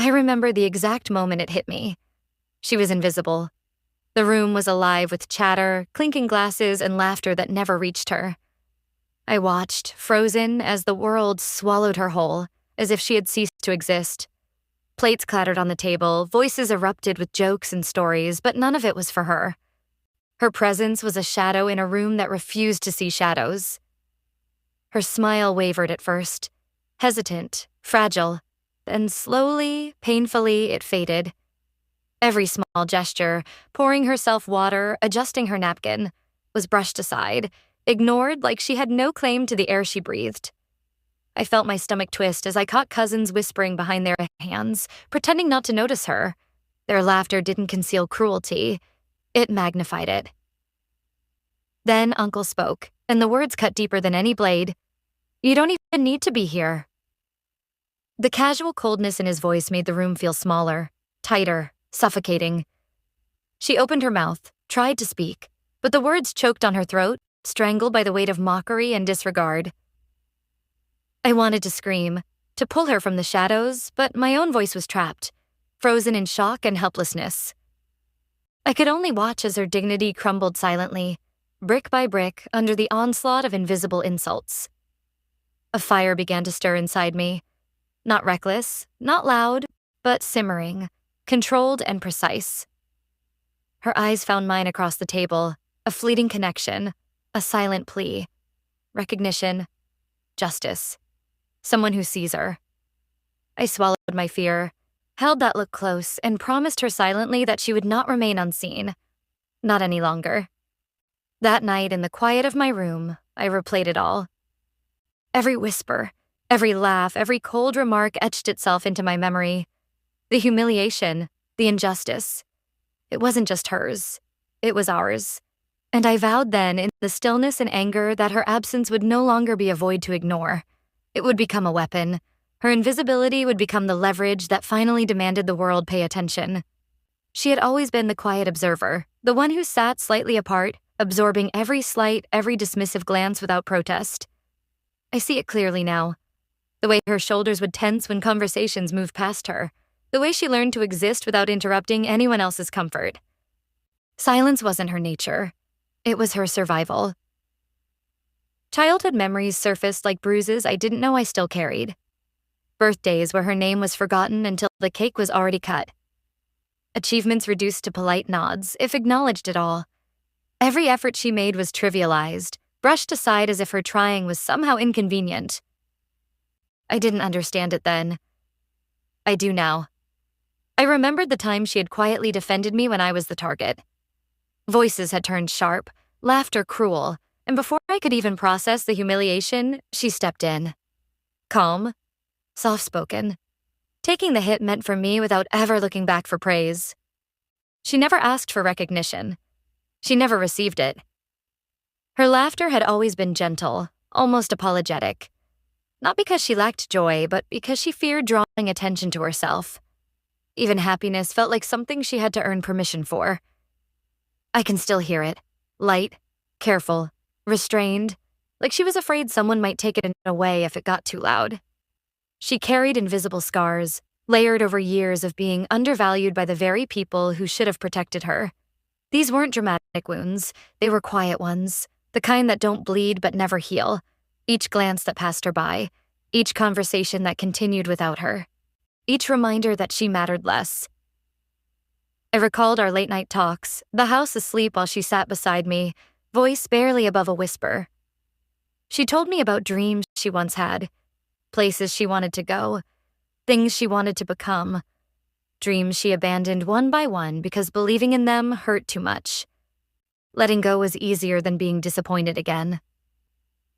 I remember the exact moment it hit me. She was invisible. The room was alive with chatter, clinking glasses, and laughter that never reached her. I watched, frozen, as the world swallowed her whole, as if she had ceased to exist. Plates clattered on the table, voices erupted with jokes and stories, but none of it was for her. Her presence was a shadow in a room that refused to see shadows. Her smile wavered at first, hesitant, fragile, then slowly, painfully, it faded. Every small gesture, pouring herself water, adjusting her napkin, was brushed aside, ignored like she had no claim to the air she breathed. I felt my stomach twist as I caught cousins whispering behind their hands, pretending not to notice her. Their laughter didn't conceal cruelty. It magnified it. Then Uncle spoke, and the words cut deeper than any blade. "You don't even need to be here." The casual coldness in his voice made the room feel smaller, tighter, suffocating. She opened her mouth, tried to speak, but the words choked on her throat, strangled by the weight of mockery and disregard. I wanted to scream, to pull her from the shadows, but my own voice was trapped, frozen in shock and helplessness. I could only watch as her dignity crumbled silently, brick by brick, under the onslaught of invisible insults. A fire began to stir inside me. Not reckless, not loud, but simmering, controlled and precise. Her eyes found mine across the table, a fleeting connection, a silent plea. Recognition, justice, someone who sees her. I swallowed my fear, held that look close, and promised her silently that she would not remain unseen. Not any longer. That night, in the quiet of my room, I replayed it all. Every whisper, every laugh, every cold remark etched itself into my memory. The humiliation, the injustice. It wasn't just hers. It was ours. And I vowed then, in the stillness and anger, that her absence would no longer be a void to ignore. It would become a weapon. Her invisibility would become the leverage that finally demanded the world pay attention. She had always been the quiet observer, the one who sat slightly apart, absorbing every slight, every dismissive glance without protest. I see it clearly now. The way her shoulders would tense when conversations moved past her. The way she learned to exist without interrupting anyone else's comfort. Silence wasn't her nature. It was her survival. Childhood memories surfaced like bruises I didn't know I still carried. Birthdays where her name was forgotten until the cake was already cut. Achievements reduced to polite nods, if acknowledged at all. Every effort she made was trivialized, brushed aside as if her trying was somehow inconvenient. I didn't understand it then. I do now. I remembered the time she had quietly defended me when I was the target. Voices had turned sharp, laughter cruel, and before I could even process the humiliation, she stepped in. Calm, soft-spoken, taking the hit meant for me without ever looking back for praise. She never asked for recognition. She never received it. Her laughter had always been gentle, almost apologetic. Not because she lacked joy, but because she feared drawing attention to herself. Even happiness felt like something she had to earn permission for. I can still hear it. Light, careful, restrained, like she was afraid someone might take it away if it got too loud. She carried invisible scars, layered over years of being undervalued by the very people who should have protected her. These weren't dramatic wounds, they were quiet ones, the kind that don't bleed but never heal. Each glance that passed her by, each conversation that continued without her, each reminder that she mattered less. I recalled our late-night talks, the house asleep while she sat beside me, voice barely above a whisper. She told me about dreams she once had, places she wanted to go, things she wanted to become, dreams she abandoned one by one because believing in them hurt too much. Letting go was easier than being disappointed again.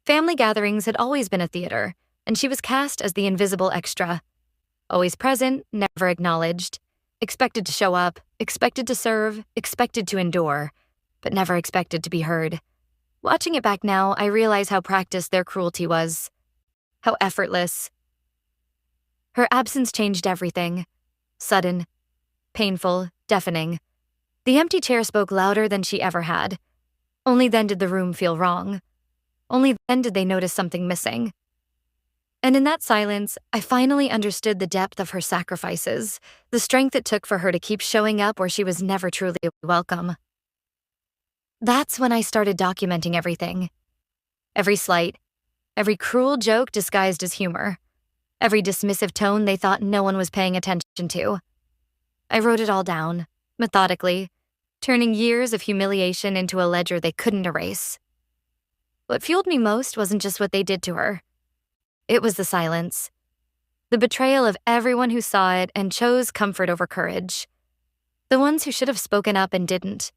Family gatherings had always been a theater, and she was cast as the invisible extra. Always present, never acknowledged, expected to show up, expected to serve, expected to endure, but never expected to be heard. Watching it back now, I realize how practiced their cruelty was. How effortless. Her absence changed everything. Sudden, painful, deafening. The empty chair spoke louder than she ever had. Only then did the room feel wrong. Only then did they notice something missing. And in that silence, I finally understood the depth of her sacrifices, the strength it took for her to keep showing up where she was never truly welcome. That's when I started documenting everything. Every slight, every cruel joke disguised as humor, every dismissive tone they thought no one was paying attention to. I wrote it all down, methodically, turning years of humiliation into a ledger they couldn't erase. What fueled me most wasn't just what they did to her. It was the silence. The betrayal of everyone who saw it and chose comfort over courage. The ones who should have spoken up and didn't.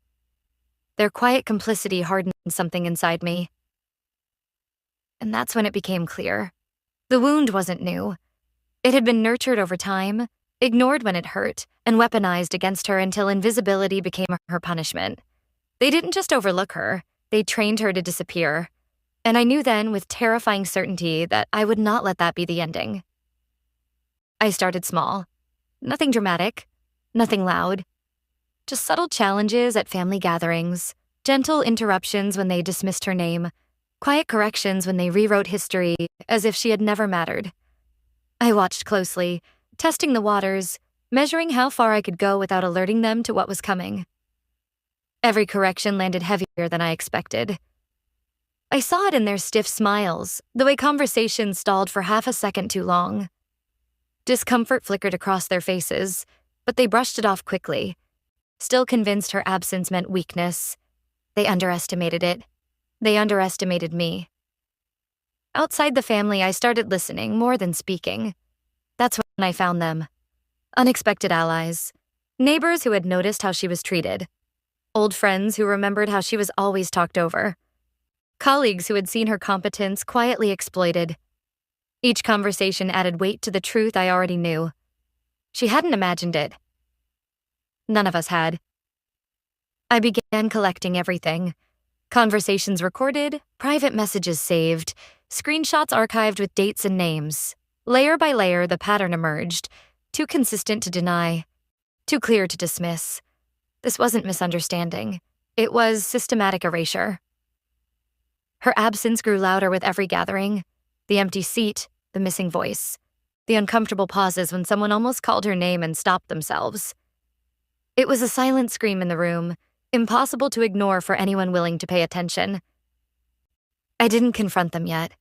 Their quiet complicity hardened something inside me. And that's when it became clear. The wound wasn't new. It had been nurtured over time, ignored when it hurt, and weaponized against her until invisibility became her punishment. They didn't just overlook her, they trained her to disappear. And I knew then with terrifying certainty that I would not let that be the ending. I started small. Nothing dramatic, nothing loud. Just subtle challenges at family gatherings, gentle interruptions when they dismissed her name, quiet corrections when they rewrote history as if she had never mattered. I watched closely, testing the waters, measuring how far I could go without alerting them to what was coming. Every correction landed heavier than I expected. I saw it in their stiff smiles, the way conversation stalled for half a second too long. Discomfort flickered across their faces, but they brushed it off quickly, still convinced her absence meant weakness. They underestimated it. They underestimated me. Outside the family, I started listening more than speaking. That's when I found them. Unexpected allies. Neighbors who had noticed how she was treated. Old friends who remembered how she was always talked over. Colleagues who had seen her competence quietly exploited. Each conversation added weight to the truth I already knew. She hadn't imagined it. None of us had. I began collecting everything. Conversations recorded, private messages saved, screenshots archived with dates and names. Layer by layer, the pattern emerged, too consistent to deny, too clear to dismiss. This wasn't misunderstanding. It was systematic erasure. Her absence grew louder with every gathering. The empty seat, the missing voice, the uncomfortable pauses when someone almost called her name and stopped themselves. It was a silent scream in the room, impossible to ignore for anyone willing to pay attention. I didn't confront them yet.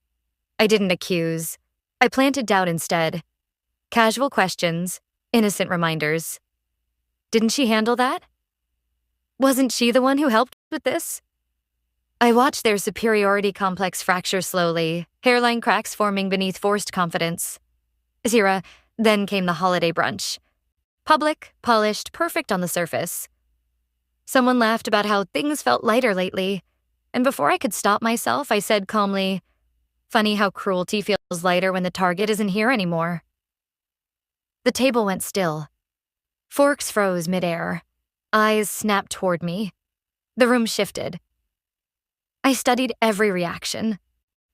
I didn't accuse. I planted doubt instead. Casual questions, innocent reminders. Didn't she handle that? Wasn't she the one who helped with this? I watched their superiority complex fracture slowly, hairline cracks forming beneath forced confidence. Zira, then came the holiday brunch. Public, polished, perfect on the surface. Someone laughed about how things felt lighter lately, and before I could stop myself, I said calmly, "Funny how cruelty feels lighter when the target isn't here anymore." The table went still. Forks froze midair. Eyes snapped toward me. The room shifted. I studied every reaction.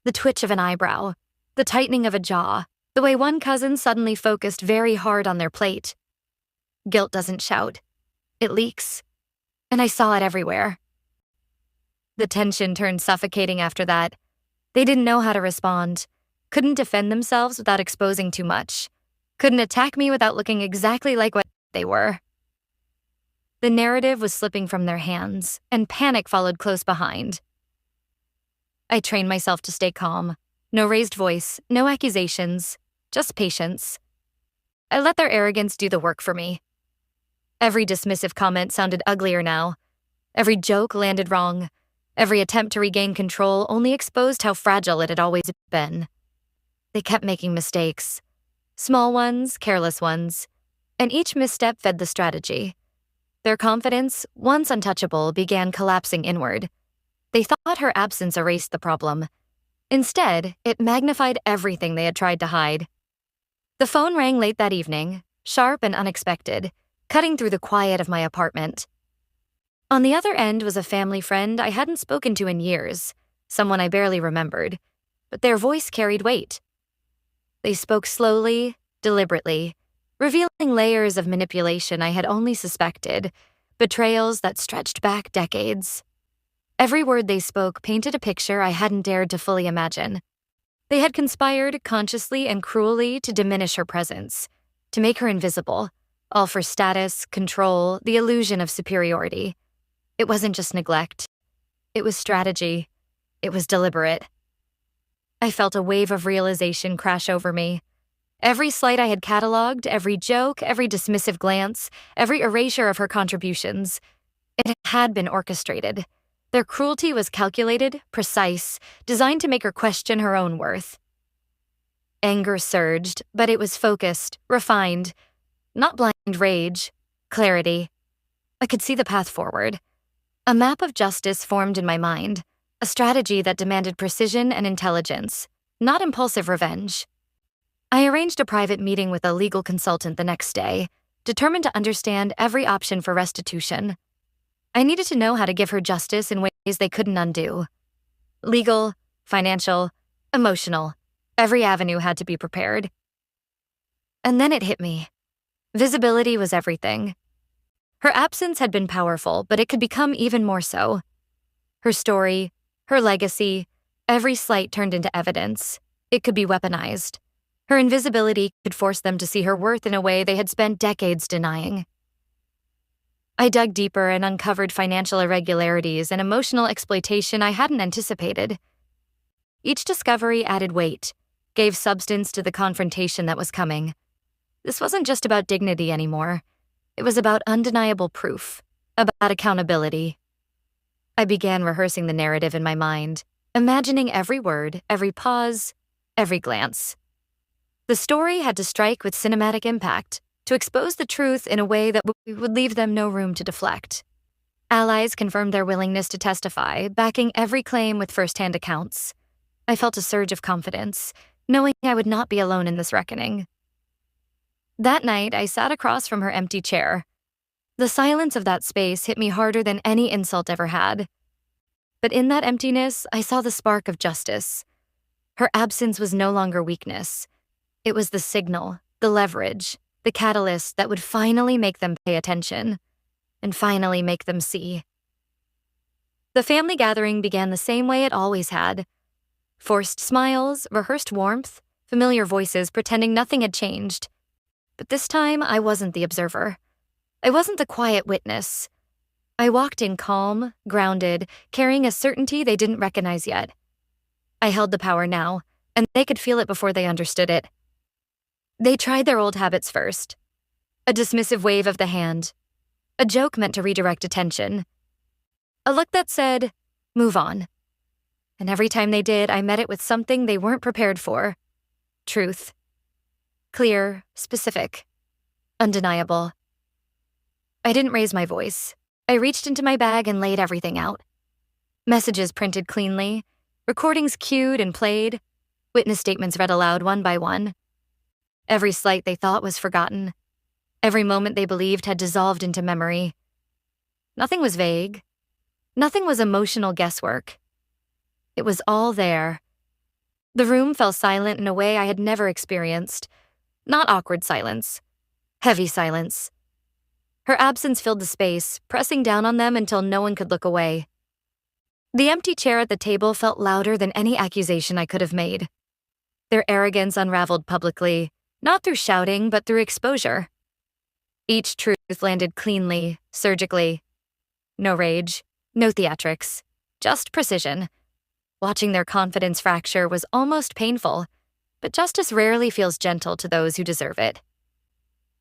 The twitch of an eyebrow, the tightening of a jaw, the way one cousin suddenly focused very hard on their plate. Guilt doesn't shout. It leaks. And I saw it everywhere. The tension turned suffocating after that. They didn't know how to respond, couldn't defend themselves without exposing too much, couldn't attack me without looking exactly like what they were. The narrative was slipping from their hands, and panic followed close behind. I trained myself to stay calm. No raised voice, no accusations, just patience. I let their arrogance do the work for me. Every dismissive comment sounded uglier now. Every joke landed wrong. Every attempt to regain control only exposed how fragile it had always been. They kept making mistakes. Small ones, careless ones. And each misstep fed the strategy. Their confidence, once untouchable, began collapsing inward. They thought her absence erased the problem. Instead, it magnified everything they had tried to hide. The phone rang late that evening, sharp and unexpected, cutting through the quiet of my apartment. On the other end was a family friend I hadn't spoken to in years, someone I barely remembered, but their voice carried weight. They spoke slowly, deliberately, revealing layers of manipulation I had only suspected, betrayals that stretched back decades. Every word they spoke painted a picture I hadn't dared to fully imagine. They had conspired consciously and cruelly to diminish her presence, to make her invisible, all for status, control, the illusion of superiority. It wasn't just neglect. It was strategy. It was deliberate. I felt a wave of realization crash over me. Every slight I had cataloged, every joke, every dismissive glance, every erasure of her contributions, it had been orchestrated. Their cruelty was calculated, precise, designed to make her question her own worth. Anger surged, but it was focused, refined. Not blind rage, clarity. I could see the path forward. A map of justice formed in my mind, a strategy that demanded precision and intelligence, not impulsive revenge. I arranged a private meeting with a legal consultant the next day, determined to understand every option for restitution. I needed to know how to give her justice in ways they couldn't undo. Legal, financial, emotional. Every avenue had to be prepared. And then it hit me. Visibility was everything. Her absence had been powerful, but it could become even more so. Her story, her legacy, every slight turned into evidence. It could be weaponized. Her invisibility could force them to see her worth in a way they had spent decades denying. I dug deeper and uncovered financial irregularities and emotional exploitation I hadn't anticipated. Each discovery added weight, gave substance to the confrontation that was coming. This wasn't just about dignity anymore. It was about undeniable proof, about accountability. I began rehearsing the narrative in my mind, imagining every word, every pause, every glance. The story had to strike with cinematic impact, to expose the truth in a way that would leave them no room to deflect. Allies confirmed their willingness to testify, backing every claim with first-hand accounts. I felt a surge of confidence, knowing I would not be alone in this reckoning. That night, I sat across from her empty chair. The silence of that space hit me harder than any insult ever had. But in that emptiness, I saw the spark of justice. Her absence was no longer weakness. It was the signal, the leverage, the catalyst that would finally make them pay attention, and finally make them see. The family gathering began the same way it always had. Forced smiles, rehearsed warmth, familiar voices pretending nothing had changed. But this time, I wasn't the observer. I wasn't the quiet witness. I walked in calm, grounded, carrying a certainty they didn't recognize yet. I held the power now, and they could feel it before they understood it. They tried their old habits first. A dismissive wave of the hand. A joke meant to redirect attention. A look that said, "Move on." And every time they did, I met it with something they weren't prepared for. Truth. Clear, specific, undeniable. I didn't raise my voice. I reached into my bag and laid everything out. Messages printed cleanly, recordings cued and played, witness statements read aloud one by one. Every slight they thought was forgotten. Every moment they believed had dissolved into memory. Nothing was vague. Nothing was emotional guesswork. It was all there. The room fell silent in a way I had never experienced. Not awkward silence. Heavy silence. Her absence filled the space, pressing down on them until no one could look away. The empty chair at the table felt louder than any accusation I could have made. Their arrogance unraveled publicly, not through shouting, but through exposure. Each truth landed cleanly, surgically. No rage, no theatrics, just precision. Watching their confidence fracture was almost painful, but justice rarely feels gentle to those who deserve it.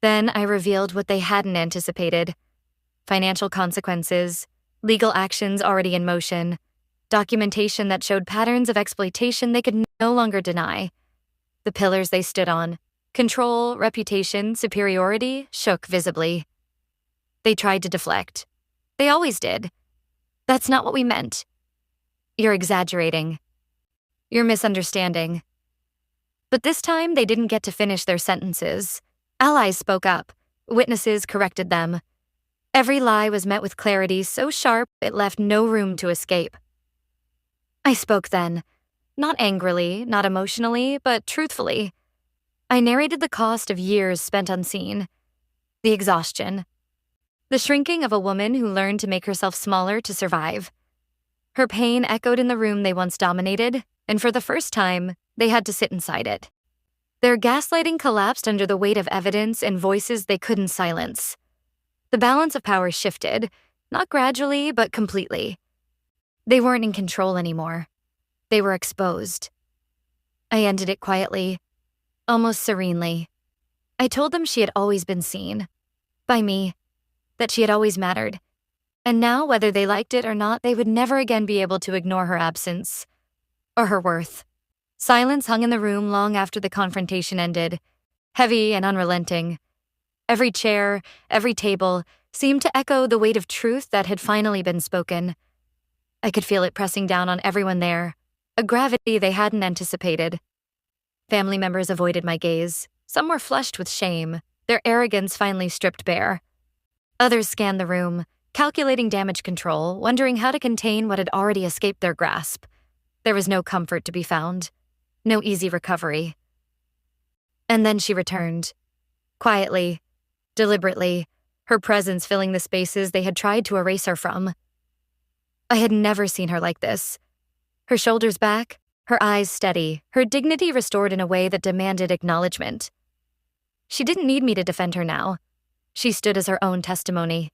Then I revealed what they hadn't anticipated. Financial consequences, legal actions already in motion, documentation that showed patterns of exploitation they could no longer deny. The pillars they stood on, control, reputation, superiority, shook visibly. They tried to deflect. They always did. That's not what we meant. You're exaggerating. You're misunderstanding. But this time, they didn't get to finish their sentences. Allies spoke up. Witnesses corrected them. Every lie was met with clarity so sharp it left no room to escape. I spoke then, not angrily, not emotionally, but truthfully. I narrated the cost of years spent unseen, the exhaustion, the shrinking of a woman who learned to make herself smaller to survive. Her pain echoed in the room they once dominated, and for the first time, They had to sit inside it. Their gaslighting collapsed under the weight of evidence and voices they couldn't silence. The balance of power shifted, not gradually, but completely. They weren't in control anymore. They were exposed. I ended it quietly, almost serenely. I told them she had always been seen. By me. That she had always mattered. And now, whether they liked it or not, they would never again be able to ignore her absence. Or her worth. Silence hung in the room long after the confrontation ended, heavy and unrelenting. Every chair, every table, seemed to echo the weight of truth that had finally been spoken. I could feel it pressing down on everyone there, a gravity they hadn't anticipated. Family members avoided my gaze. Some were flushed with shame, their arrogance finally stripped bare. Others scanned the room, calculating damage control, wondering how to contain what had already escaped their grasp. There was no comfort to be found, no easy recovery. And then she returned. Quietly, deliberately, her presence filling the spaces they had tried to erase her from. I had never seen her like this. Her shoulders back, her eyes steady, her dignity restored in a way that demanded acknowledgement. She didn't need me to defend her now. She stood as her own testimony.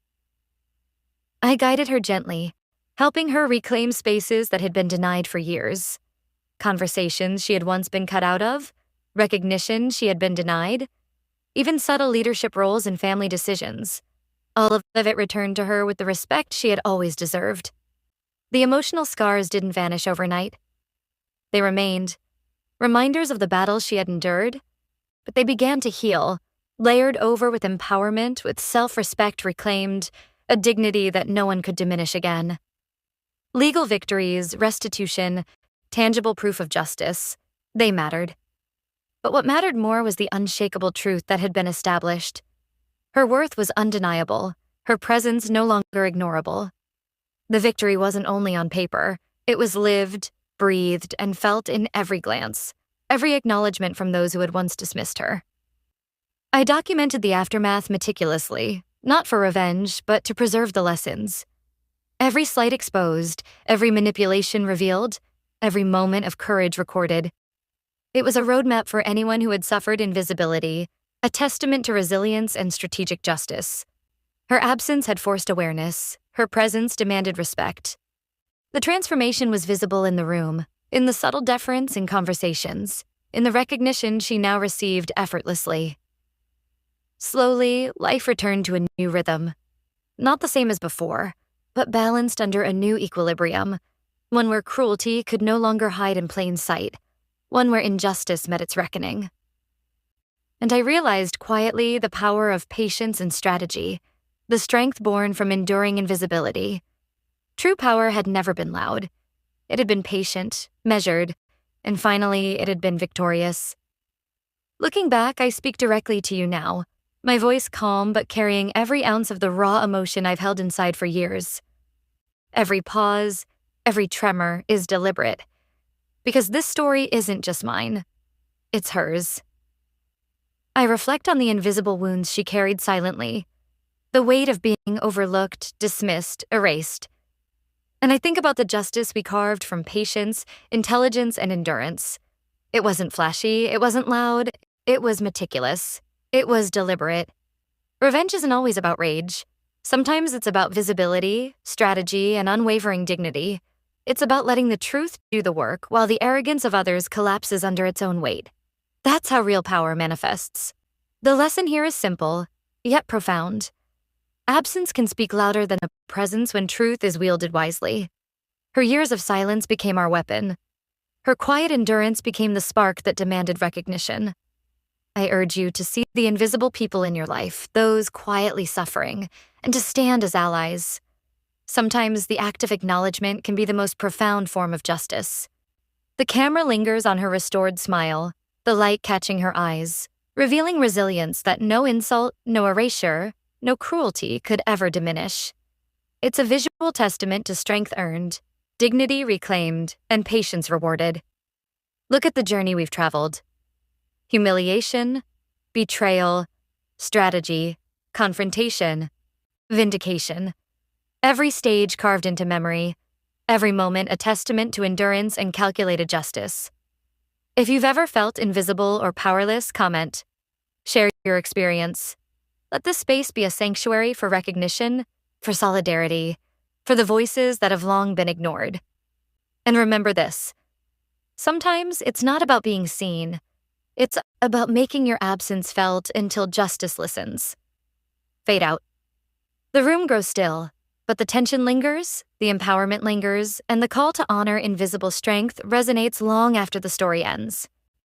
I guided her gently, helping her reclaim spaces that had been denied for years. Conversations she had once been cut out of, recognition she had been denied, even subtle leadership roles in family decisions. All of it returned to her with the respect she had always deserved. The emotional scars didn't vanish overnight. They remained, reminders of the battles she had endured, but they began to heal, layered over with empowerment, with self-respect reclaimed, a dignity that no one could diminish again. Legal victories, restitution, tangible proof of justice, they mattered. But what mattered more was the unshakable truth that had been established. Her worth was undeniable, her presence no longer ignorable. The victory wasn't only on paper, it was lived, breathed, and felt in every glance, every acknowledgement from those who had once dismissed her. I documented the aftermath meticulously, not for revenge, but to preserve the lessons. Every slight exposed, every manipulation revealed, every moment of courage recorded. It was a roadmap for anyone who had suffered invisibility, a testament to resilience and strategic justice. Her absence had forced awareness, her presence demanded respect. The transformation was visible in the room, in the subtle deference in conversations, in the recognition she now received effortlessly. Slowly, life returned to a new rhythm. Not the same as before, but balanced under a new equilibrium, one where cruelty could no longer hide in plain sight, one where injustice met its reckoning. And I realized quietly the power of patience and strategy, the strength born from enduring invisibility. True power had never been loud. It had been patient, measured, and finally it had been victorious. Looking back, I speak directly to you now, my voice calm but carrying every ounce of the raw emotion I've held inside for years. Every pause, every tremor is deliberate, because this story isn't just mine, it's hers. I reflect on the invisible wounds she carried silently, the weight of being overlooked, dismissed, erased. And I think about the justice we carved from patience, intelligence, and endurance. It wasn't flashy, it wasn't loud, it was meticulous. It was deliberate. Revenge isn't always about rage. Sometimes it's about visibility, strategy, and unwavering dignity. It's about letting the truth do the work while the arrogance of others collapses under its own weight. That's how real power manifests. The lesson here is simple, yet profound. Absence can speak louder than a presence when truth is wielded wisely. Her years of silence became our weapon. Her quiet endurance became the spark that demanded recognition. I urge you to see the invisible people in your life, those quietly suffering, and to stand as allies. Sometimes the act of acknowledgement can be the most profound form of justice. The camera lingers on her restored smile, the light catching her eyes, revealing resilience that no insult, no erasure, no cruelty could ever diminish. It's a visual testament to strength earned, dignity reclaimed, and patience rewarded. Look at the journey we've traveled. Humiliation, betrayal, strategy, confrontation, vindication. Every stage carved into memory, every moment a testament to endurance and calculated justice. If you've ever felt invisible or powerless, comment. Share your experience. Let this space be a sanctuary for recognition, for solidarity, for the voices that have long been ignored. And remember this: sometimes it's not about being seen, it's about making your absence felt until justice listens. Fade out. The room grows still, but the tension lingers, the empowerment lingers, and the call to honor invisible strength resonates long after the story ends.